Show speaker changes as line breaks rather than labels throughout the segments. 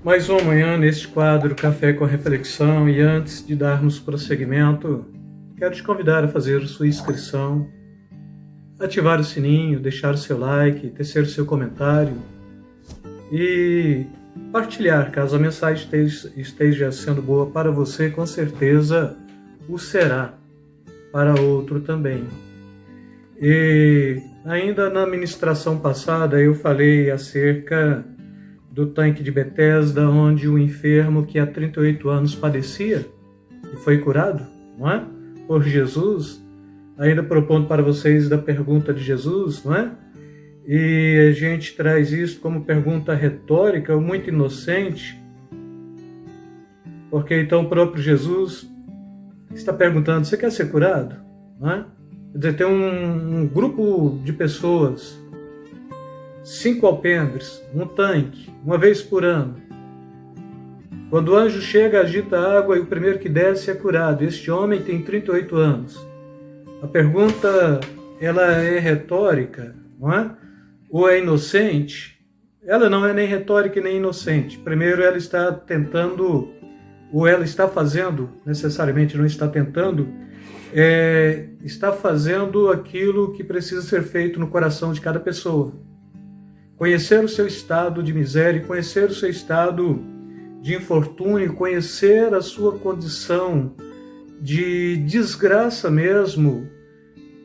Mais uma manhã neste quadro Café com Reflexão, e antes de darmos prosseguimento, quero te convidar a fazer sua inscrição, ativar o sininho, deixar o seu like, tecer o seu comentário e partilhar. Caso a mensagem esteja sendo boa para você, com certeza o será para outro também. E ainda na ministração passada eu falei acerca do tanque de Betesda, onde o enfermo que há 38 anos padecia e foi curado, não é? Por Jesus, ainda propondo para vocês da pergunta de Jesus, não é? E a gente traz isso como pergunta retórica, muito inocente, porque então o próprio Jesus está perguntando: você quer ser curado? Não é? Quer dizer, tem um grupo de pessoas, 5 alpendres, um tanque, uma vez por ano. Quando o anjo chega, agita a água e o primeiro que desce é curado. Este homem tem 38 anos. A pergunta, ela é retórica, não é? Ou é inocente? Ela não é nem retórica nem inocente. Primeiro, ela está tentando, ou ela está fazendo, necessariamente não está tentando, está fazendo aquilo que precisa ser feito no coração de cada pessoa. Conhecer o seu estado de miséria, conhecer o seu estado de infortúnio, conhecer a sua condição de desgraça mesmo,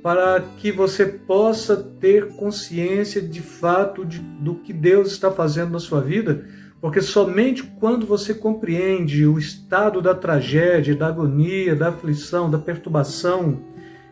para que você possa ter consciência de fato do que Deus está fazendo na sua vida, porque somente quando você compreende o estado da tragédia, da agonia, da aflição, da perturbação,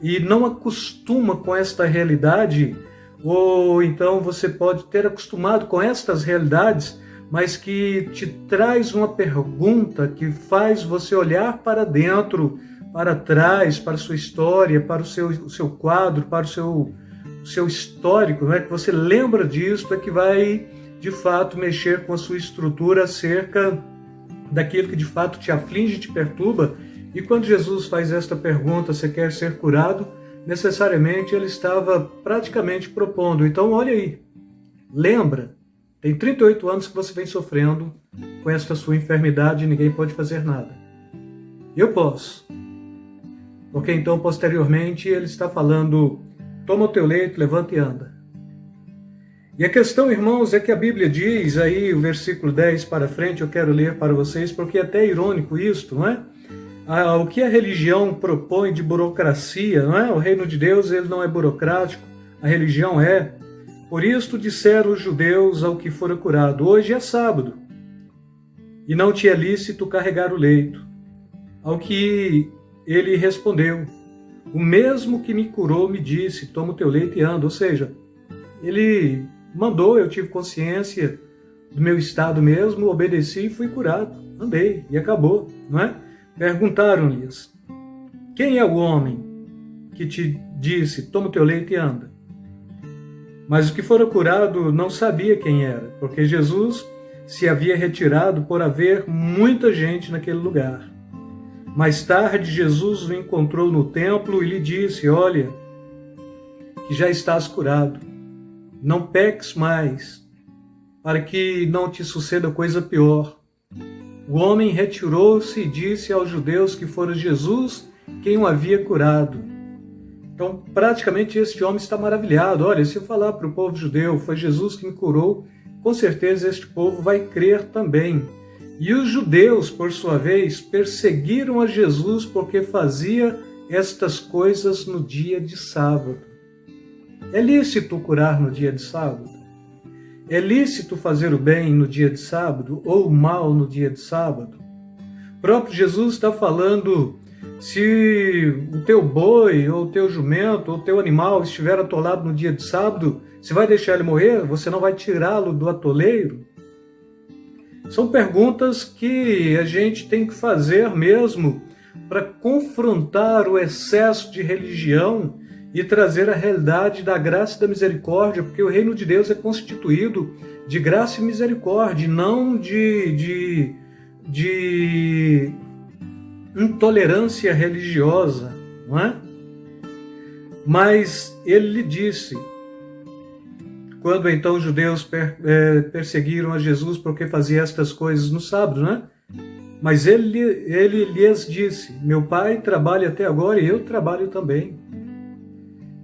e não acostuma com esta realidade, ou então você pode ter acostumado com estas realidades, mas que te traz uma pergunta que faz você olhar para dentro, para trás, para a sua história, para o seu quadro, para o seu histórico, não é? Que você lembra disso, é que vai de fato mexer com a sua estrutura acerca daquilo que de fato te aflige, te perturba. E quando Jesus faz esta pergunta: você quer ser curado? Necessariamente ele estava praticamente propondo: então olha aí, lembra, tem 38 anos que você vem sofrendo com esta sua enfermidade e ninguém pode fazer nada. Eu posso. Porque então posteriormente ele está falando: toma o teu leito, levanta e anda. E a questão, irmãos, é que a Bíblia diz aí, o versículo 10 para frente, eu quero ler para vocês, porque é até irônico isto, não é? O que a religião propõe de burocracia, não é? O reino de Deus, ele não é burocrático, a religião é. Por isto disseram os judeus ao que fora curado: hoje é sábado, e não te é lícito carregar o leito. Ao que ele respondeu: o mesmo que me curou me disse, toma o teu leito e anda. Ou seja, ele mandou, eu tive consciência do meu estado mesmo, obedeci e fui curado, andei, e acabou, não é? Perguntaram-lhes: quem é o homem que te disse, toma o teu leito e anda? Mas o que fora curado não sabia quem era, porque Jesus se havia retirado por haver muita gente naquele lugar. Mais tarde, Jesus o encontrou no templo e lhe disse: olha, que já estás curado, não peques mais, para que não te suceda coisa pior. O homem retirou-se e disse aos judeus que fora Jesus quem o havia curado. Então, praticamente, este homem está maravilhado. Olha, se eu falar para o povo judeu: foi Jesus que me curou, com certeza este povo vai crer também. E os judeus, por sua vez, perseguiram a Jesus porque fazia estas coisas no dia de sábado. É lícito curar no dia de sábado? É lícito fazer o bem no dia de sábado ou o mal no dia de sábado? O próprio Jesus está falando: se o teu boi, ou o teu jumento, ou o teu animal estiver atolado no dia de sábado, você vai deixar ele morrer? Você não vai tirá-lo do atoleiro? São perguntas que a gente tem que fazer mesmo para confrontar o excesso de religião e trazer a realidade da graça e da misericórdia, porque o reino de Deus é constituído de graça e misericórdia, não de intolerância religiosa, não é? Mas ele lhe disse: quando então os judeus perseguiram a Jesus porque fazia estas coisas no sábado, né? Mas ele lhes disse: meu pai trabalha até agora e eu trabalho também.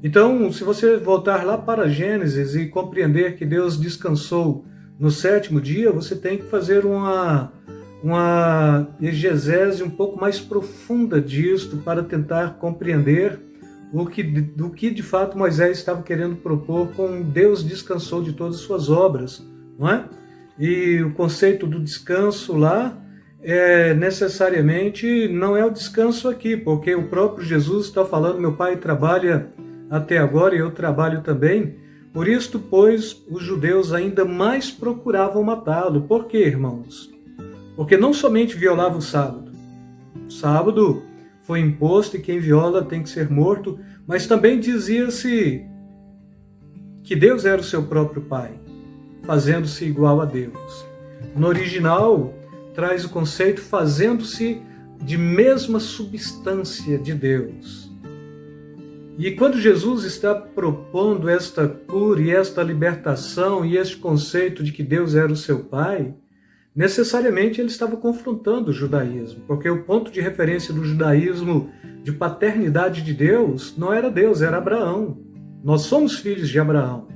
Então, se você voltar lá para Gênesis e compreender que Deus descansou no sétimo dia, você tem que fazer uma exegese um pouco mais profunda disto para tentar compreender do que de fato Moisés estava querendo propor com Deus descansou de todas as suas obras, não é? E o conceito do descanso lá necessariamente não é o descanso aqui, porque o próprio Jesus está falando: meu pai trabalha até agora e eu trabalho também. Por isto, pois, os judeus ainda mais procuravam matá-lo. Por quê, irmãos? Porque não somente violava o sábado. O sábado foi imposto e quem viola tem que ser morto, mas também dizia-se que Deus era o seu próprio pai, fazendo-se igual a Deus. No original, traz o conceito fazendo-se de mesma substância de Deus. E quando Jesus está propondo esta cura e esta libertação e este conceito de que Deus era o seu pai, necessariamente ele estava confrontando o judaísmo, porque o ponto de referência do judaísmo de paternidade de Deus não era Deus, era Abraão. Nós somos filhos de Abraão.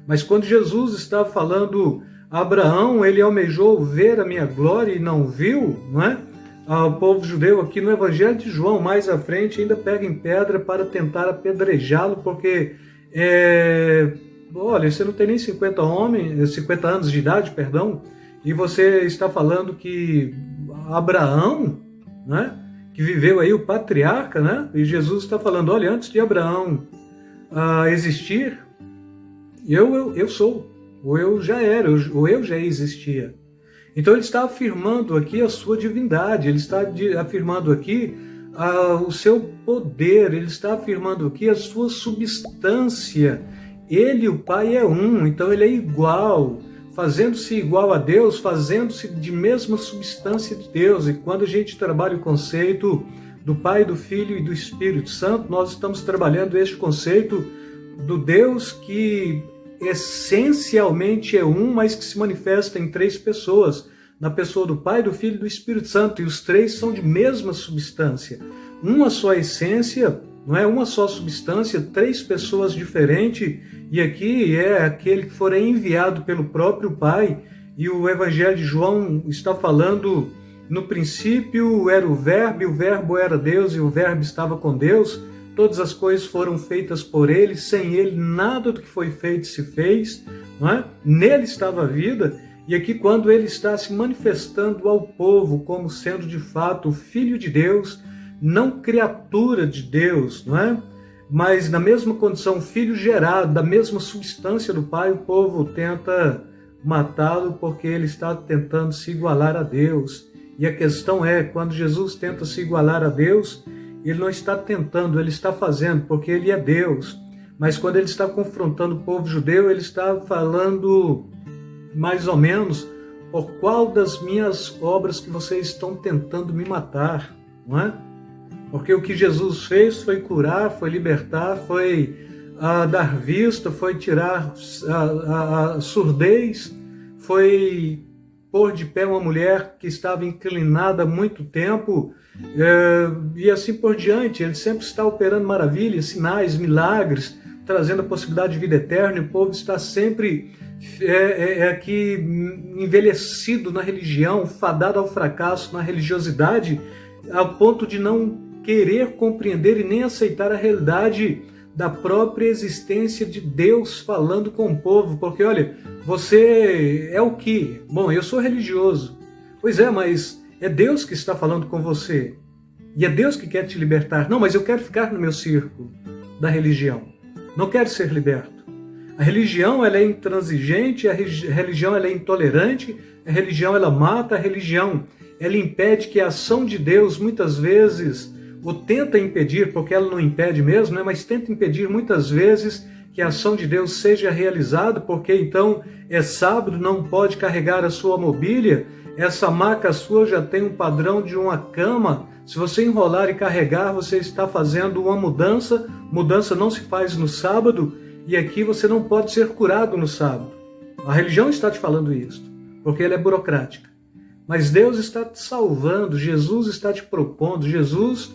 Mas quando Jesus estava falando a Abraão, ele almejou ver a minha glória e não viu, não é? O povo judeu aqui no Evangelho de João, mais à frente, ainda pega em pedra para tentar apedrejá-lo, porque, olha, você não tem nem 50 anos de idade, perdão, e você está falando que Abraão, né, que viveu aí o patriarca, né, e Jesus está falando: olha, antes de Abraão existir, eu sou, ou eu já era, ou eu já existia. Então ele está afirmando aqui a sua divindade, ele está afirmando aqui o seu poder, ele está afirmando aqui a sua substância. Ele e o Pai é um, então ele é igual, fazendo-se igual a Deus, fazendo-se de mesma substância de Deus. E quando a gente trabalha o conceito do Pai, do Filho e do Espírito Santo, nós estamos trabalhando este conceito do Deus que essencialmente é um, mas que se manifesta em três pessoas, na pessoa do Pai, do Filho e do Espírito Santo, e os três são de mesma substância, uma só essência, não é uma só substância, três pessoas diferentes, e aqui é aquele que for enviado pelo próprio Pai, e o Evangelho de João está falando: no princípio era o Verbo, e o Verbo era Deus, e o Verbo estava com Deus. Todas as coisas foram feitas por ele, sem ele nada do que foi feito se fez, não é? Nele estava a vida, e aqui quando ele está se manifestando ao povo como sendo de fato o Filho de Deus, não criatura de Deus, não é? Mas na mesma condição, filho gerado, da mesma substância do Pai, o povo tenta matá-lo porque ele está tentando se igualar a Deus. E a questão é, quando Jesus tenta se igualar a Deus, ele não está tentando, ele está fazendo, porque ele é Deus. Mas quando ele está confrontando o povo judeu, ele está falando mais ou menos: por qual das minhas obras que vocês estão tentando me matar, não é? Porque o que Jesus fez foi curar, foi libertar, foi dar vista, foi tirar a surdez, foi pôr de pé uma mulher que estava inclinada há muito tempo, e assim por diante. Ele sempre está operando maravilhas, sinais, milagres, trazendo a possibilidade de vida eterna, e o povo está sempre aqui envelhecido na religião, fadado ao fracasso na religiosidade, ao ponto de não querer compreender e nem aceitar a realidade da própria existência de Deus falando com o povo. Porque, olha, você é o quê? Bom, eu sou religioso. Pois é, mas é Deus que está falando com você. E é Deus que quer te libertar. Não, mas eu quero ficar no meu círculo da religião. Não quero ser liberto. A religião, ela é intransigente, a religião, ela é intolerante, a religião, ela mata, a religião, ela impede que a ação de Deus, muitas vezes, ou tenta impedir, porque ela não impede mesmo, né? Mas tenta impedir muitas vezes que a ação de Deus seja realizada, porque então é sábado, não pode carregar a sua mobília, essa maca sua já tem um padrão de uma cama, se você enrolar e carregar, você está fazendo uma mudança não se faz no sábado, e aqui você não pode ser curado no sábado. A religião está te falando isso, porque ela é burocrática. Mas Deus está te salvando, Jesus está te propondo. Jesus,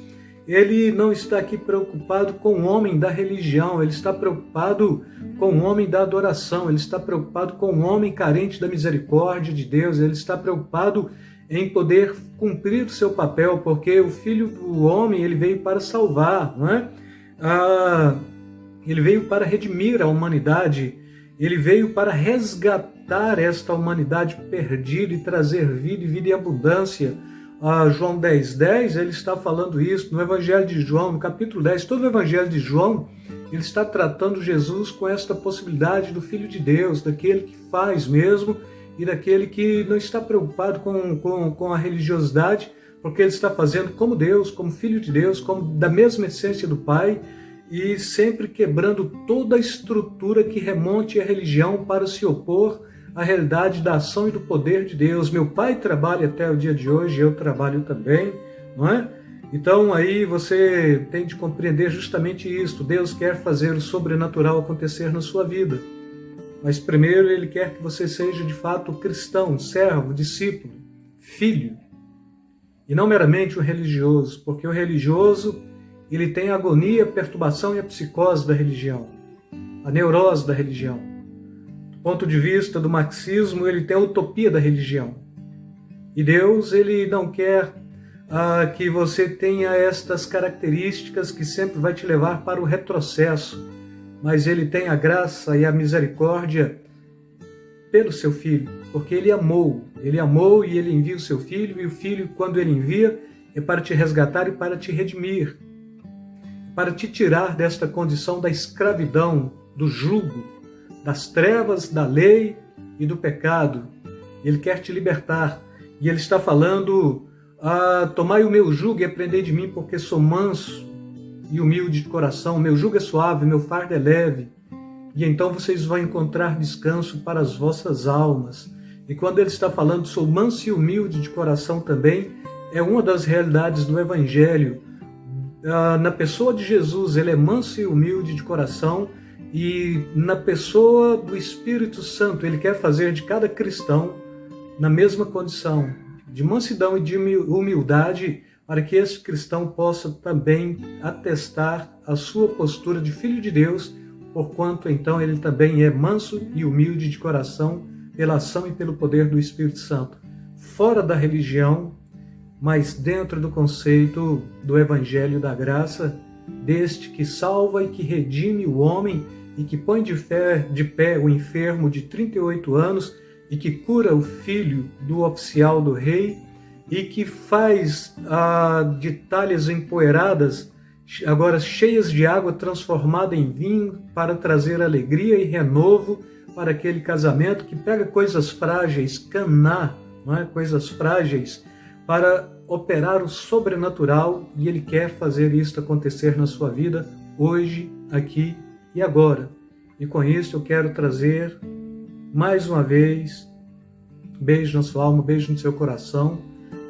ele não está aqui preocupado com o homem da religião, ele está preocupado com o homem da adoração, ele está preocupado com o homem carente da misericórdia de Deus, ele está preocupado em poder cumprir o seu papel, porque o Filho do Homem, ele veio para salvar, não é? Ele veio para redimir a humanidade, ele veio para resgatar esta humanidade perdida e trazer vida e vida em abundância. João 10:10, ele está falando isso no Evangelho de João, no capítulo 10, todo o Evangelho de João, ele está tratando Jesus com esta possibilidade do Filho de Deus, daquele que faz mesmo e daquele que não está preocupado com a religiosidade, porque ele está fazendo como Deus, como Filho de Deus, como da mesma essência do Pai, e sempre quebrando toda a estrutura que remonte à religião para se opor à realidade da ação e do poder de Deus. Meu Pai trabalha até o dia de hoje, eu trabalho também, não é? Então aí você tem de compreender justamente isso. Deus quer fazer o sobrenatural acontecer na sua vida. Mas primeiro Ele quer que você seja de fato cristão, servo, discípulo, filho. E não meramente um religioso, porque o religioso ele tem a agonia, a perturbação e a psicose da religião, a neurose da religião. Do ponto de vista do marxismo, ele tem a utopia da religião. E Deus, ele não quer que você tenha estas características que sempre vai te levar para o retrocesso, mas ele tem a graça e a misericórdia pelo seu Filho, porque ele amou e ele envia o seu Filho, e o Filho, quando ele envia, é para te resgatar e para te redimir, para te tirar desta condição da escravidão, do jugo, das trevas, da lei e do pecado. Ele quer te libertar. E ele está falando, tomai o meu jugo e aprendei de mim, porque sou manso e humilde de coração. Meu jugo é suave, meu fardo é leve. E então vocês vão encontrar descanso para as vossas almas. E quando ele está falando, sou manso e humilde de coração também, é uma das realidades do Evangelho. Na pessoa de Jesus, ele é manso e humilde de coração, e na pessoa do Espírito Santo, ele quer fazer de cada cristão na mesma condição, de mansidão e de humildade, para que esse cristão possa também atestar a sua postura de filho de Deus, porquanto então ele também é manso e humilde de coração, pela ação e pelo poder do Espírito Santo. Fora da religião, mas dentro do conceito do Evangelho da Graça, deste que salva e que redime o homem e que põe de pé o enfermo de 38 anos e que cura o filho do oficial do rei e que faz de talhas empoeiradas, agora cheias de água, transformada em vinho para trazer alegria e renovo para aquele casamento, que pega coisas frágeis, caná, não é? Coisas frágeis, para operar o sobrenatural, e Ele quer fazer isso acontecer na sua vida, hoje, aqui e agora. E com isso eu quero trazer, mais uma vez, beijo na sua alma, beijo no seu coração,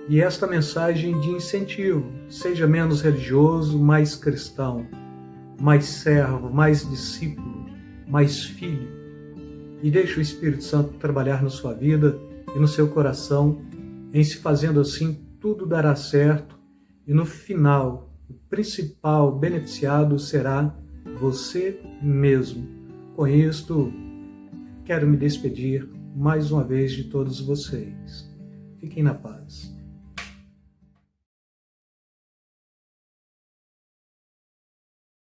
e esta mensagem de incentivo: seja menos religioso, mais cristão, mais servo, mais discípulo, mais filho, e deixe o Espírito Santo trabalhar na sua vida e no seu coração. Em se fazendo assim, tudo dará certo, e no final, o principal beneficiado será você mesmo. Com isto, quero me despedir mais uma vez de todos vocês. Fiquem na paz.